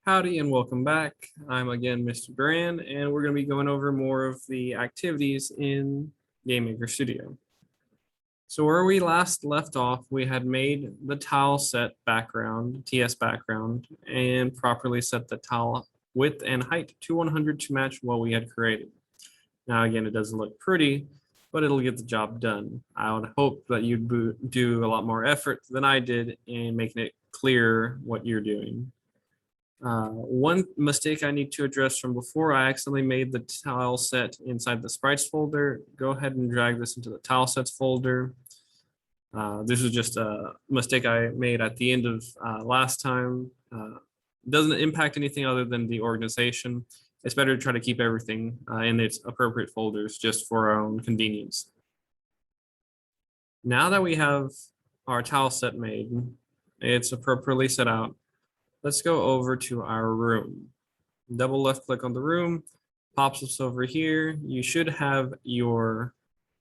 Howdy and welcome back. I'm again Mr. Duran, and we're going to be going over more of the activities in GameMaker Studio. So where we last left off, we had made the tile set background, TS background, and properly set the tile width and height to 100 to match what we had created. Now again, it doesn't look pretty, but it'll get the job done. I would hope that you'd do a lot more effort than I did in making it clear what you're doing. One mistake I need to address from before, I accidentally made the tile set inside the sprites folder. Go ahead and drag this into the tile sets folder. This is just a mistake I made at the end of last time. Doesn't impact anything other than the organization. It's better to try to keep everything in its appropriate folders just for our own convenience. Now that we have our tile set made, it's appropriately set out. Let's go over to our room. Double left click on the room, pops us over here. You should have your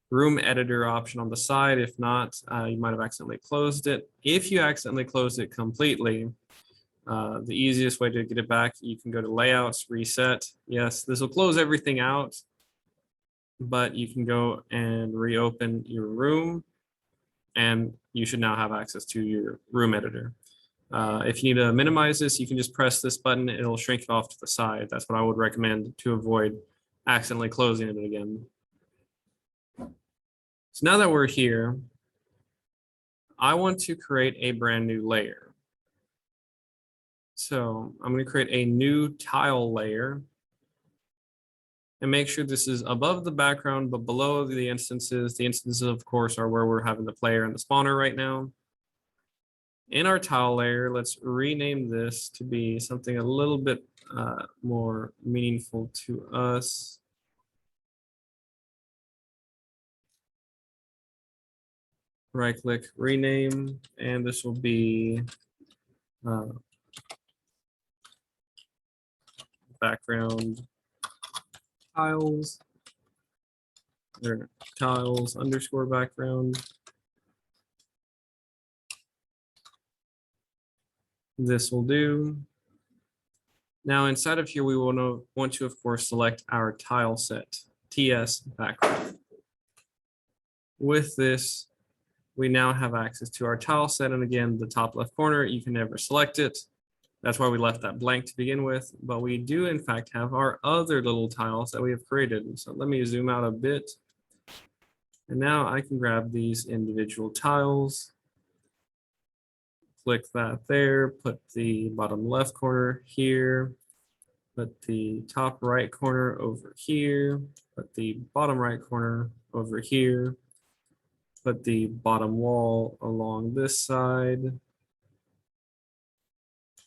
room editor option on the side. If not, you might have accidentally closed it. If you accidentally closed it completely, the easiest way to get it back, you can go to layouts, reset. Yes, this will close everything out, but you can go and reopen your room and you should now have access to your room editor. If you need to minimize this, you can just press this button. It'll shrink it off to the side. That's what I would recommend to avoid accidentally closing it again. So now that we're here, I want to create a brand new layer. So I'm going to create a new tile layer and make sure this is above the background, but below the instances. The instances, of course, are where we're having the player and the spawner right now. In our tile layer, let's rename this to be something a little bit more meaningful to us. Right click, rename, and this will be background tiles, or tiles underscore background. This will do. Now inside of here, we want to of course select our tile set, TS background. With this, we now have access to our tile set, and again, the top left corner, you can never select it. That's why we left that blank to begin with, but we do in fact have our other little tiles that we have created. So let me zoom out a bit. And now I can grab these individual tiles. Click that there, put the bottom left corner here, put the top right corner over here, put the bottom right corner over here, put the bottom wall along this side,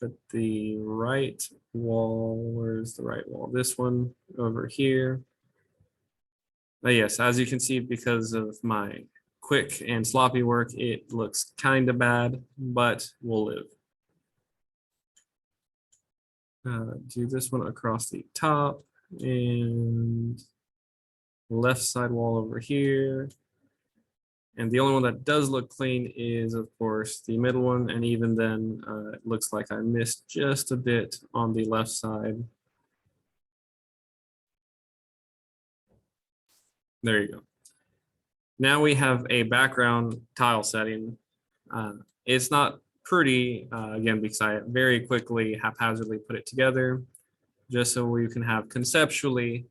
put the right wall, where's the right wall? This one over here. Yes, as you can see, because of my quick and sloppy work, it looks kind of bad, but we'll live. Do this one across the top and left side wall over here. And the only one that does look clean is, of course, the middle one. And even then, it looks like I missed just a bit on the left side. There you go. Now we have a background tile setting. It's not pretty, again, because I very quickly haphazardly put it together, just so we can have conceptually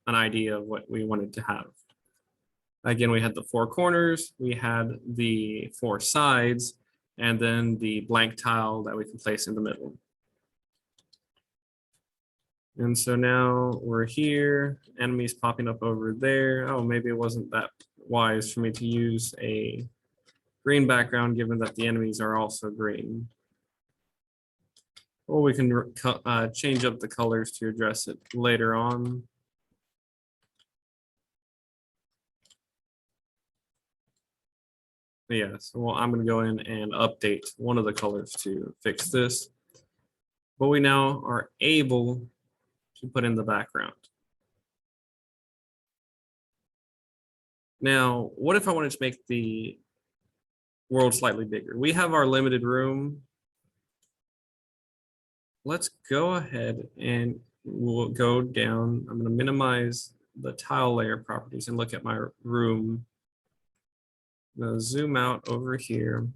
an idea of what we wanted to have. Again, we had the four corners, we had the four sides, and then the blank tile that we can place in the middle. And so now we're here, enemies popping up over there. Oh, maybe it wasn't that wise for me to use a green background, given that the enemies are also green. Or we can change up the colors to address it later on. Yes, well, I'm going to go in and update one of the colors to fix this. But we now are able to put in the background. Now, what if I wanted to make the world slightly bigger? We have our limited room let's go ahead and we'll go down. I'm going to minimize the tile layer properties and look at my room. I'm going to zoom out over here.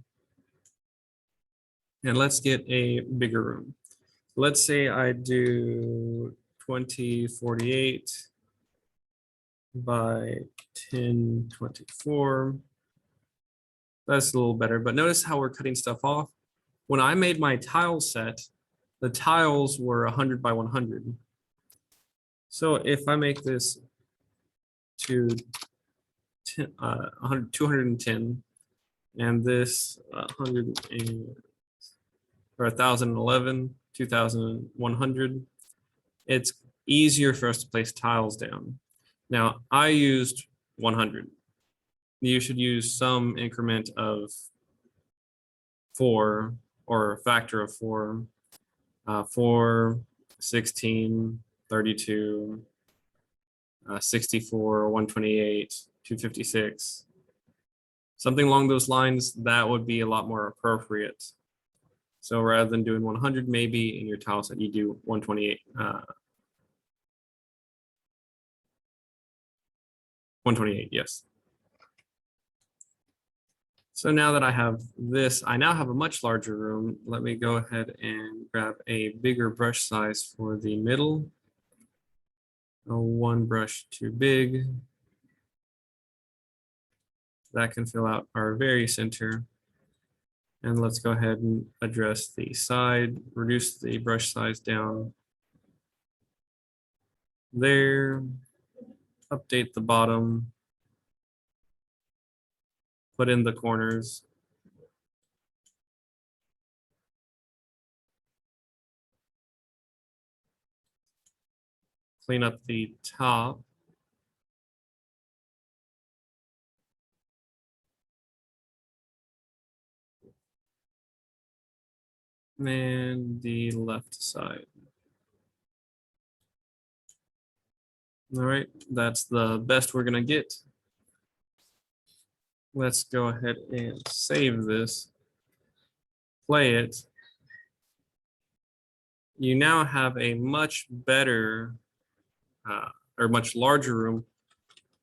And let's get a bigger room. Let's say I do 2048 by 1024. That's a little better, but notice how we're cutting stuff off. When I made my tile set, the tiles were 100 by 100. So if I make this to 210 and this 100 or 1011, 2100, it's easier for us to place tiles down. Now I used 100. You should use some increment of 4 or a factor of 4, 4, 16, 32, 64, 128, 256. Something along those lines, that would be a lot more appropriate. So rather than doing 100, maybe in your tile set, you do 128. 128, yes. So now that I have this, I now have a much larger room. Let me go ahead and grab a bigger brush size for the middle. One brush too big. That can fill out our very center. And let's go ahead and address the side, reduce the brush size down there, update the bottom, put in the corners. Clean up the top. And the left side. All right, that's the best we're gonna get. Let's go ahead and save this, play it. You now have a much better or much larger room,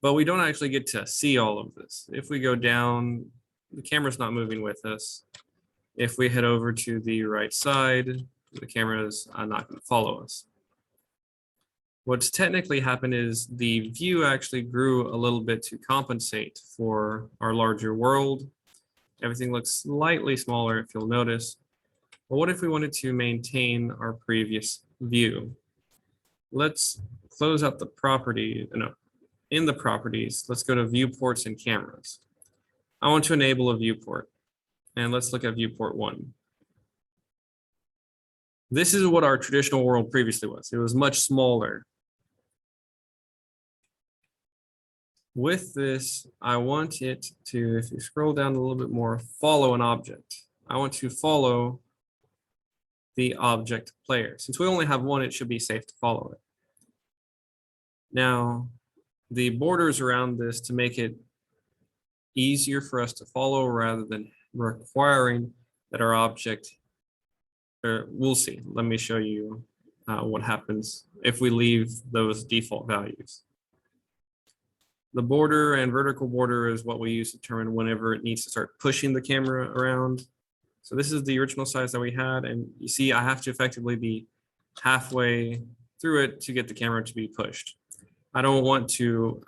but we don't actually get to see all of this. If we go down, the camera's not moving with us. If we head over to the right side, the camera is not going to follow us. What's technically happened is the view actually grew a little bit to compensate for our larger world. Everything looks slightly smaller, if you'll notice. But what if we wanted to maintain our previous view? Let's close out the property. No, in the properties, let's go to viewports and cameras. I want to enable a viewport. And let's look at viewport 1. This is what our traditional world previously was. It was much smaller. With this, I want it to, if you scroll down a little bit more, follow an object. I want to follow the object player. Since we only have one, it should be safe to follow it. Now, the borders around this to make it easier for us to follow rather than requiring that our object, or we'll see. Let me show you what happens if we leave those default values. The border and vertical border is what we use to determine whenever it needs to start pushing the camera around. So this is the original size that we had, and you see I have to effectively be halfway through it to get the camera to be pushed. I don't want to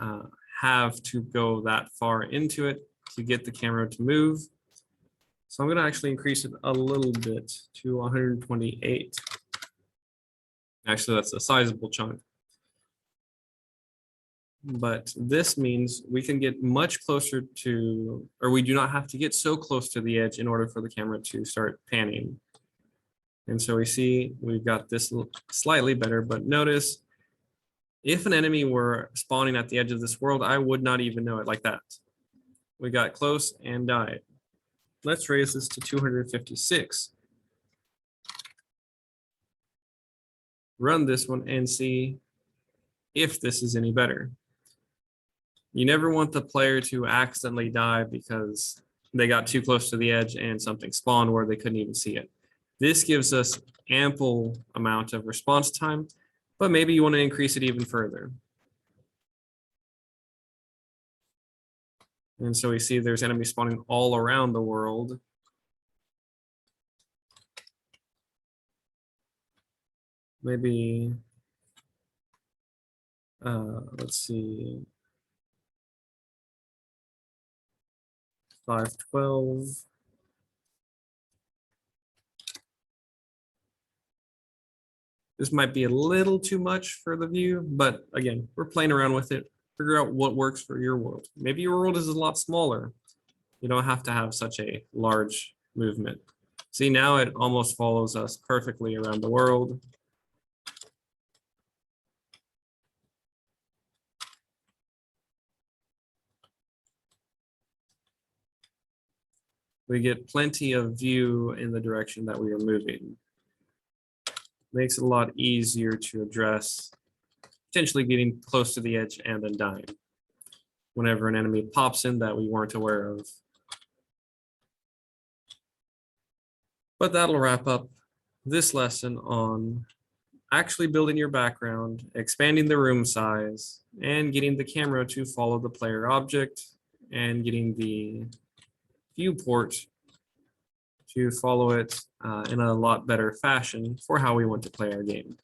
have to go that far into it to get the camera to move. So I'm going to actually increase it a little bit to 128. Actually, that's a sizable chunk. But this means we can get much closer to, or we do not have to get so close to the edge in order for the camera to start panning. And so we see we've got this slightly better, but notice if an enemy were spawning at the edge of this world, I would not even know it like that. We got close and died. Let's raise this to 256. Run this one and see if this is any better. You never want the player to accidentally die because they got too close to the edge and something spawned where they couldn't even see it. This gives us ample amount of response time, but maybe you want to increase it even further. And so we see there's enemies spawning all around the world. Maybe, let's see, 512. This might be a little too much for the view, but again, we're playing around with it. Figure out what works for your world. Maybe your world is a lot smaller. You don't have to have such a large movement. See, now it almost follows us perfectly around the world. We get plenty of view in the direction that we are moving. Makes it a lot easier to address potentially getting close to the edge and then dying whenever an enemy pops in that we weren't aware of. But that'll wrap up this lesson on actually building your background, expanding the room size, and getting the camera to follow the player object, and getting the viewport to follow it in a lot better fashion for how we want to play our game.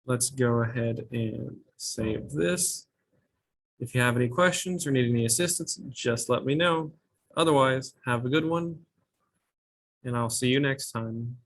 Let's go ahead and save this. If you have any questions or need any assistance, just let me know. Otherwise, have a good one, and I'll see you next time.